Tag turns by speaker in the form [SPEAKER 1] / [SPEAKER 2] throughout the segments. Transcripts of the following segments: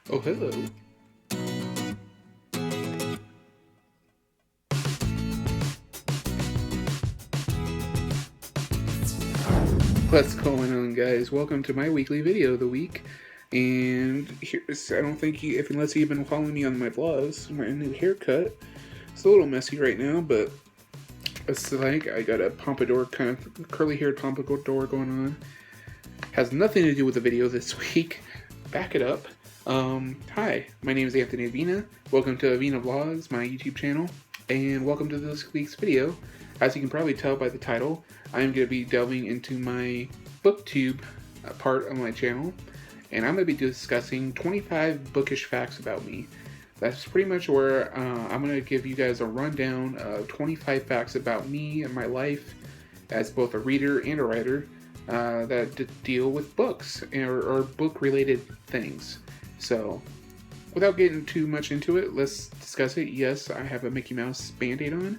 [SPEAKER 1] Oh, hello. What's going on, guys? Welcome to my weekly video of the week. And here's, I don't think you, unless you've been following me on my vlogs, my new haircut. It's a little messy right now, but it's like I got a pompadour, kind of curly-haired pompadour going on. Has nothing to do with the video this week. Back it up. Hi, my name is Anthony Avina. Welcome to Avina Vlogs, my YouTube channel, and welcome to this week's video. As you can probably tell by the title, I am going to be delving into my Booktube part of my channel, and I'm going to be discussing 25 bookish facts about me. That's pretty much where I'm going to give you guys a rundown of 25 facts about me and my life as both a reader and a writer that deal with books or book-related things. So, without getting too much into it, let's discuss it. Yes, I have a Mickey Mouse Band-Aid on.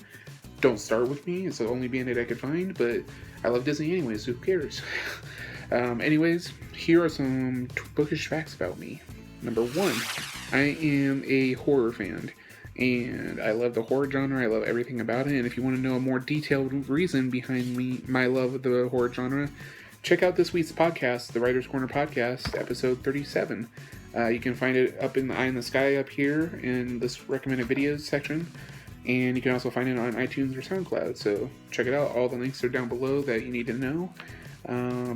[SPEAKER 1] Don't start with me, it's the only Band-Aid I could find, but I love Disney anyways, who cares? Anyways, here are some bookish facts about me. Number 1, I am a horror fan, and I love the horror genre, I love everything about it, and if you want to know a more detailed reason behind my love of the horror genre, check out this week's podcast, the Writer's Corner Podcast, episode 37. You can find it up in the eye in the sky up here in this recommended videos section. And you can also find it on iTunes or SoundCloud. So check it out. All the links are down below that you need to know.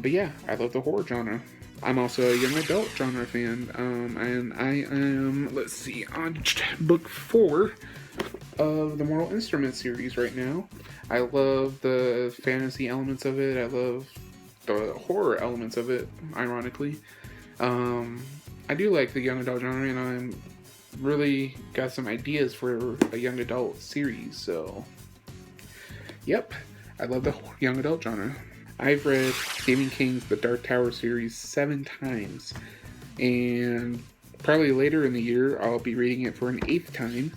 [SPEAKER 1] But yeah, I love the horror genre. I'm also a young adult genre fan. And I am, let's see, on book 4 of the Mortal Instrument series right now. I love the fantasy elements of it. I love the horror elements of it, ironically. I do like the young adult genre, and I'm really got some ideas for a young adult series, so yep, I love the young adult genre. I've read Stephen King's The Dark Tower series 7 times, and probably later in the year I'll be reading it for an 8th time,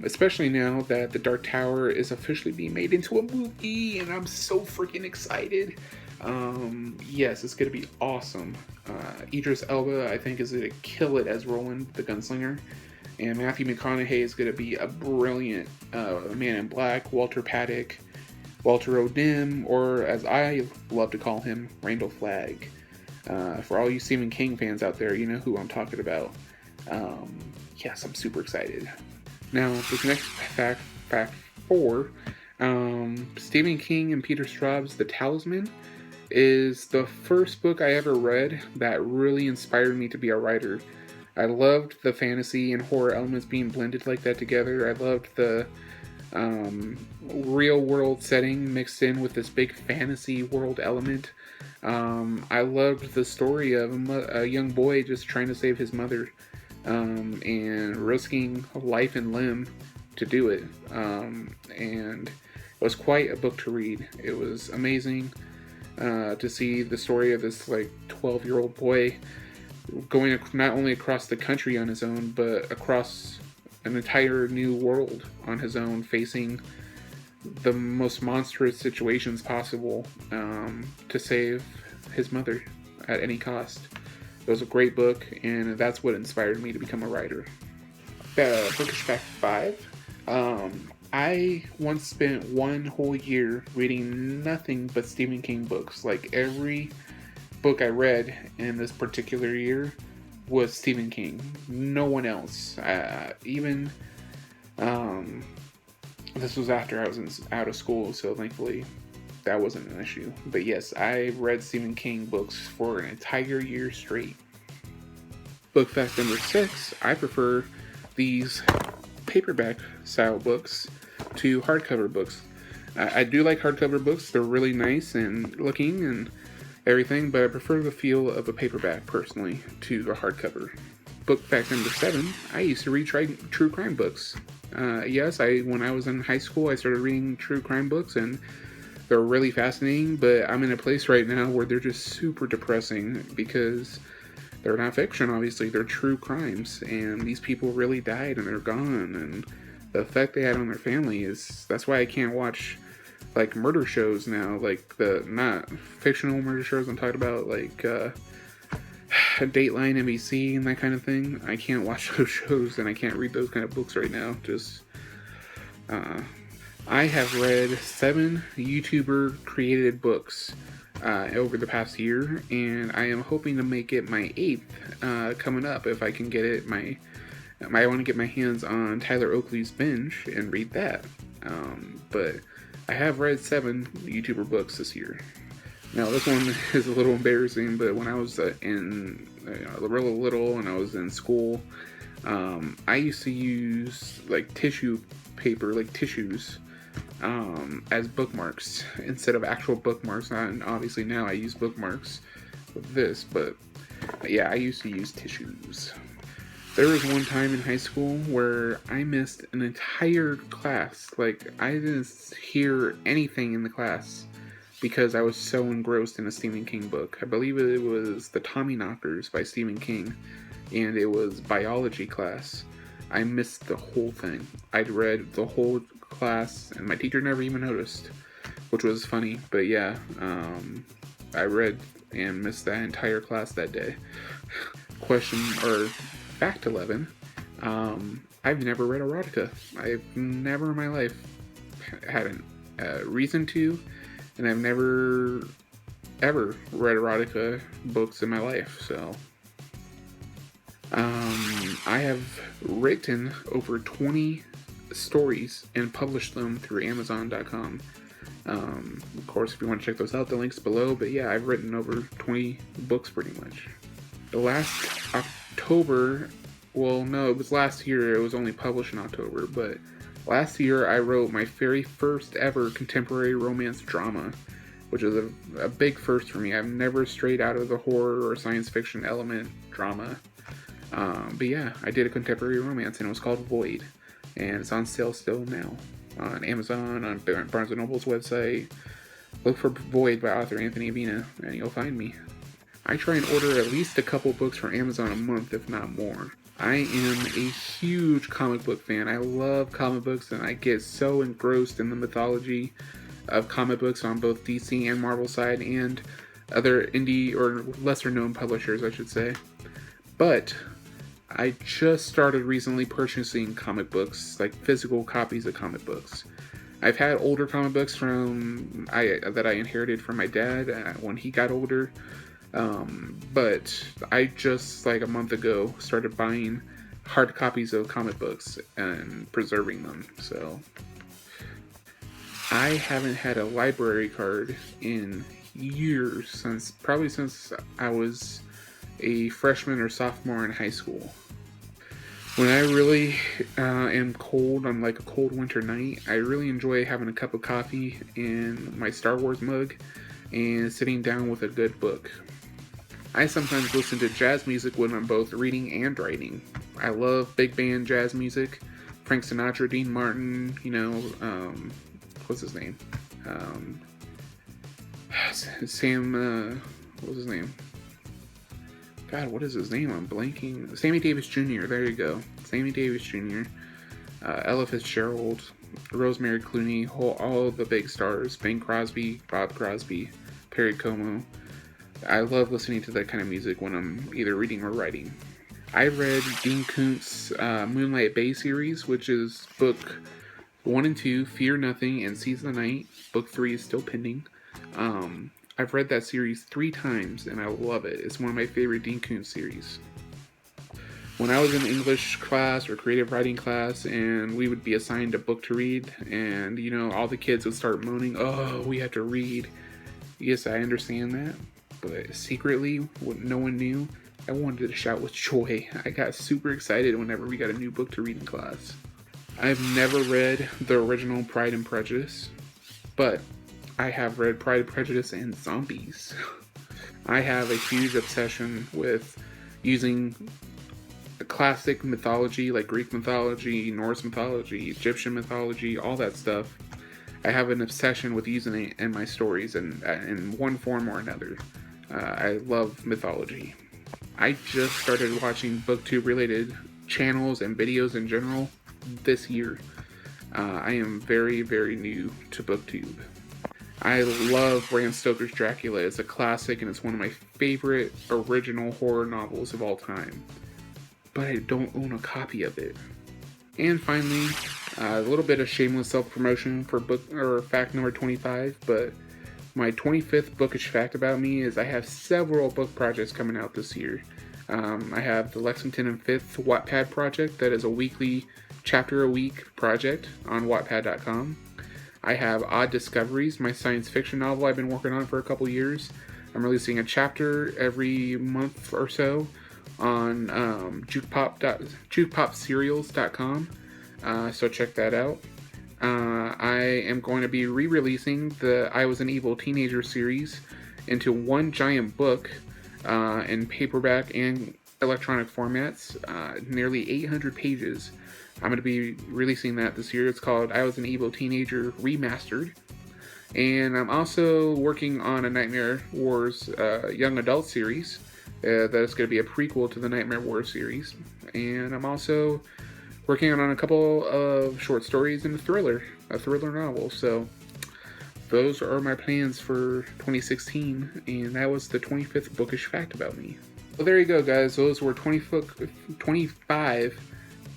[SPEAKER 1] especially now that The Dark Tower is officially being made into a movie, and I'm so freaking excited. Yes, it's gonna be awesome. Idris Elba, I think, is gonna kill it as Roland the Gunslinger, and Matthew McConaughey is gonna be a brilliant Man in Black, Walter Paddock, Walter O'Dim, or as I love to call him, Randall Flagg. For all you Stephen King fans out there, you know who I'm talking about. Yes, I'm super excited. Now, this next fact 4, Stephen King and Peter Straub's The Talisman is the first book I ever read that really inspired me to be a writer. I loved the fantasy and horror elements being blended like that together. I loved the real world setting mixed in with this big fantasy world element. I loved the story of a young boy just trying to save his mother and risking life and limb to do it. And it was quite a book to read. It was amazing to see the story of this 12-year-old boy going not only across the country on his own, but across an entire new world on his own, facing the most monstrous situations possible to save his mother at any cost. It was a great book, and that's what inspired me to become a writer. Bookish Fact 5. I once spent one whole year reading nothing but Stephen King books. Like, every book I read in this particular year was Stephen King. No one else. This was after I was out of school, so thankfully that wasn't an issue. But yes, I read Stephen King books for an entire year straight. Book fact number 6, I prefer these paperback style books to hardcover books. I do like hardcover books. They're really nice and looking and everything, but I prefer the feel of a paperback personally to a hardcover. Book fact number 7, I used to read true crime books. Yes, when I was in high school, I started reading true crime books, and they're really fascinating, but I'm in a place right now where they're just super depressing because they're not fiction, obviously. They're true crimes, and these people really died and they're gone, and the effect they had on their family that's why I can't watch murder shows now, the not fictional murder shows. I'm talking about Dateline, NBC, and that kind of thing. I can't watch those shows, and I can't read those kind of books right now. Just, I have read 7 YouTuber created books over the past year, and I am hoping to make it my 8th coming up if I can get it. I want to get my hands on Tyler Oakley's Binge and read that. But I have read 7 YouTuber books this year. Now this one is a little embarrassing, but when I was really little and I was in school, I used to use like tissue paper, like tissues, as bookmarks instead of actual bookmarks. And obviously now I use bookmarks with this, but yeah, I used to use tissues. There was one time in high school where I missed an entire class. Like, I didn't hear anything in the class because I was so engrossed in a Stephen King book. I believe it was The Tommyknockers by Stephen King, and it was biology class. I missed the whole thing. I'd read the whole class, and my teacher never even noticed, which was funny. But yeah, I read and missed that entire class that day. Fact 11. I've never read erotica. I've never in my life had a reason to, and I've never ever read erotica books in my life. So I have written over 20 stories and published them through Amazon.com. Of course, if you want to check those out, the link's below. But yeah, I've written over 20 books pretty much. The last October, well, no, it was last year. It was only published in October, but last year I wrote my very first ever contemporary romance drama, which is a big first for me. I've never strayed out of the horror or science fiction element drama. But yeah, I did a contemporary romance, and it was called Void, and it's on sale still now on Amazon, on Barnes & Noble's website. Look for Void by author Anthony Avina, and you'll find me. I try and order at least a couple books from Amazon a month, if not more. I am a huge comic book fan. I love comic books, and I get so engrossed in the mythology of comic books on both DC and Marvel side, and other indie or lesser known publishers, I should say. But I just started recently purchasing comic books, like physical copies of comic books. I've had older comic books that I inherited from my dad when he got older. But I just, like a month ago, started buying hard copies of comic books and preserving them. So I haven't had a library card in years, probably since I was a freshman or sophomore in high school. When I really am cold on like a cold winter night, I really enjoy having a cup of coffee in my Star Wars mug and sitting down with a good book. I sometimes listen to jazz music when I'm both reading and writing. I love big band jazz music. Frank Sinatra, Dean Martin, what's his name? What's his name? God, what is his name? I'm blanking. Sammy Davis Jr., there you go. Sammy Davis Jr., Ella Fitzgerald, Rosemary Clooney, all the big stars. Bing Crosby, Bob Crosby, Perry Como. I love listening to that kind of music when I'm either reading or writing. I read Dean Koontz's Moonlight Bay series, which is book 1 and 2, Fear Nothing, and Seize the Night. Book 3 is still pending. I've read that series 3 times, and I love it. It's one of my favorite Dean Koontz series. When I was in English class or creative writing class, and we would be assigned a book to read, and, all the kids would start moaning, "Oh, we have to read." Yes, I understand that. But secretly, what no one knew, I wanted to shout with joy. I got super excited whenever we got a new book to read in class. I've never read the original Pride and Prejudice, but I have read Pride and Prejudice and Zombies. I have a huge obsession with using classic mythology, like Greek mythology, Norse mythology, Egyptian mythology, all that stuff. I have an obsession with using it in my stories in one form or another. I love mythology. I just started watching Booktube related channels and videos in general this year. I am very, very new to Booktube. I love Bram Stoker's Dracula. It's a classic and it's one of my favorite original horror novels of all time. But I don't own a copy of it. And finally, a little bit of shameless self-promotion for fact number 25, but my 25th bookish fact about me is I have several book projects coming out this year. I have the Lexington and 5th Wattpad project that is a weekly chapter a week project on Wattpad.com. I have Odd Discoveries, my science fiction novel I've been working on for a couple years. I'm releasing a chapter every month or so on jukepopserials.com, so check that out. I am going to be re-releasing the I Was an Evil Teenager series into one giant book in paperback and electronic formats, nearly 800 pages. I'm going to be releasing that this year. It's called I Was an Evil Teenager Remastered. And I'm also working on a Nightmare Wars young adult series that is going to be a prequel to the Nightmare Wars series. And I'm also working on a couple of short stories and a thriller novel. So those are my plans for 2016, and that was the 25th bookish fact about me. Well, there you go, guys. Those were 25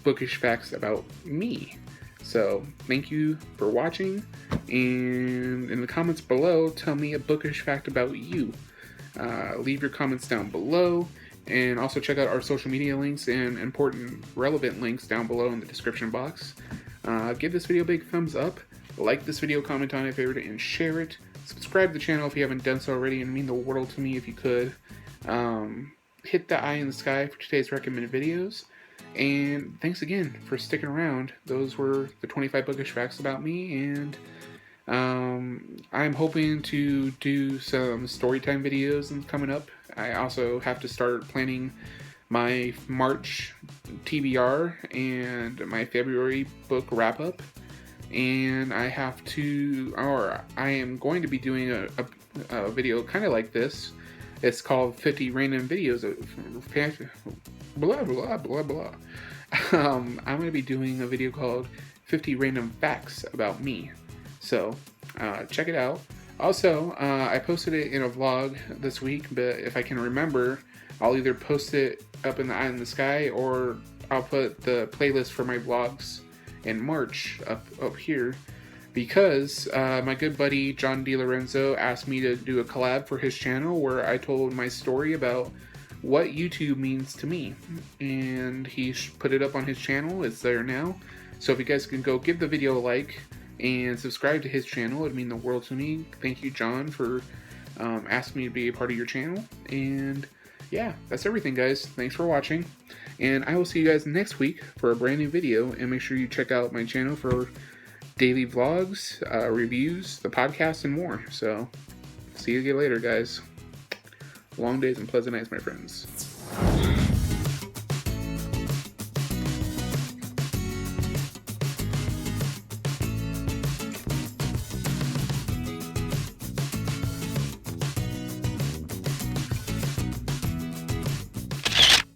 [SPEAKER 1] bookish facts about me. So thank you for watching, and in the comments below, tell me a bookish fact about you. Leave your comments down below, and also check out our social media links and important relevant links down below in the description box. Give this video a big thumbs up, like this video, comment on it, favorite it, and share it. Subscribe to the channel if you haven't done so already, and it'd mean the world to me if you could. Hit the eye in the sky for today's recommended videos. And thanks again for sticking around. Those were the 25 bookish facts about me, and I'm hoping to do some storytime videos coming up. I also have to start planning my March TBR and my February book wrap-up. And I am going to be doing a video kind of like this. It's called 50 Random Videos of blah, blah, blah, blah. I'm going to be doing a video called 50 Random Facts About Me. So, check it out. Also, I posted it in a vlog this week, but if I can remember, I'll either post it up in the eye in the sky, or I'll put the playlist for my vlogs in March up here, because my good buddy John DiLorenzo asked me to do a collab for his channel where I told my story about what YouTube means to me, and he put it up on his channel. It's there now, so if you guys can go give the video a like and subscribe to his channel, it'd mean the world to me. Thank you, John, for asking me to be a part of your channel. And yeah, that's everything, guys. Thanks for watching, and I will see you guys next week for a brand new video. And make sure you check out my channel for daily vlogs, reviews, the podcast, and more. So see you again later, guys. Long days and pleasant nights, my friends.